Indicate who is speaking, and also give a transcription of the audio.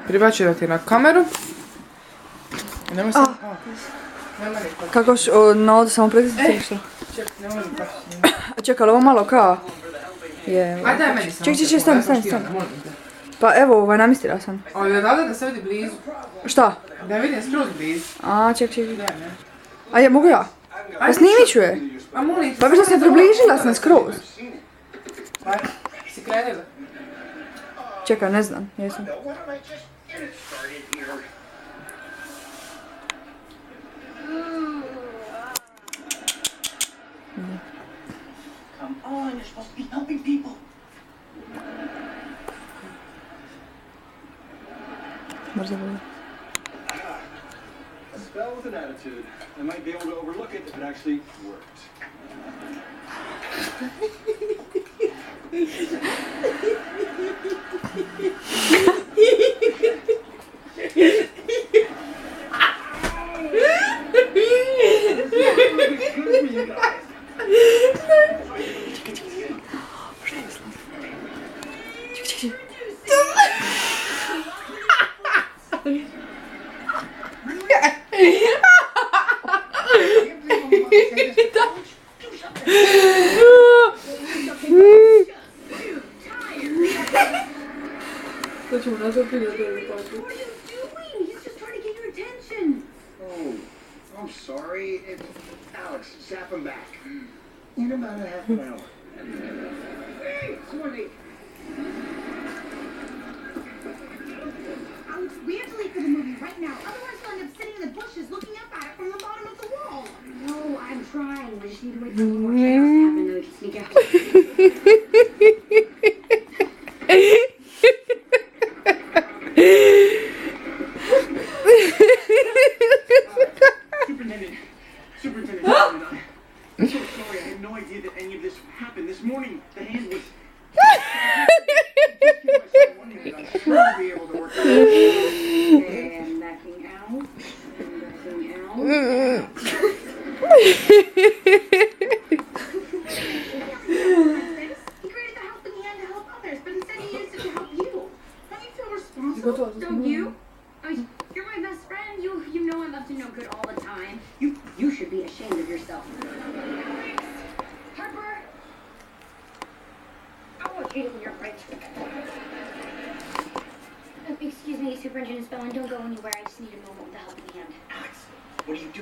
Speaker 1: Pribačivati na kameru. Nemoj se...
Speaker 2: Kako na ovdje samo pritisniti ili što?
Speaker 1: Čekaj, ne moram baš...
Speaker 2: Čekaj, ali ovo malo kao... Je...
Speaker 1: Aj daj meni samo.
Speaker 2: Ček, stani. Pa evo, namistila sam.
Speaker 1: Ali odavde da se vidi blizu.
Speaker 2: Šta?
Speaker 1: Da vidim skroz blizu.
Speaker 2: A, ček. A je, mogu ja? Pa snimit ću je.
Speaker 1: A molim.
Speaker 2: Pa viš da se približila sam skroz.
Speaker 1: Pa, si krenila?
Speaker 2: Čekaj, ne znam, jesam.
Speaker 3: Come on, you're supposed to be helping people.
Speaker 2: Možda bude.
Speaker 4: A spell with an attitude. I might be able to overlook it if it actually worked.
Speaker 3: What are you doing? He's just trying to get your attention.
Speaker 4: Oh, I'm sorry. Alex, zap him back. In about a half an hour. Hey, Swanee.
Speaker 3: Alex, we have to leave for the movie right now. Otherwise, we'll end up sitting in the bushes looking up at it from the bottom of the wall. No, I'm trying. We just need to wait for more chaos to happen and then we can sneak out.
Speaker 4: Superintendent, I'm so sorry. I had no idea that any of this happened. This morning, the hand was... I'm sure I'll be able to work it out.
Speaker 3: And backing out. And backing out. He created the helping hand to help others, but instead he used it to help you. Don't you feel responsible? Don't you? You're my best friend. You know I'm up to no good all the time. You should be ashamed of yourself. Harper! I want you to when you're right. Excuse me, Superintendent Spellman. Don't go anywhere. I just need a moment with the helping hand.
Speaker 4: Alex, what are you doing?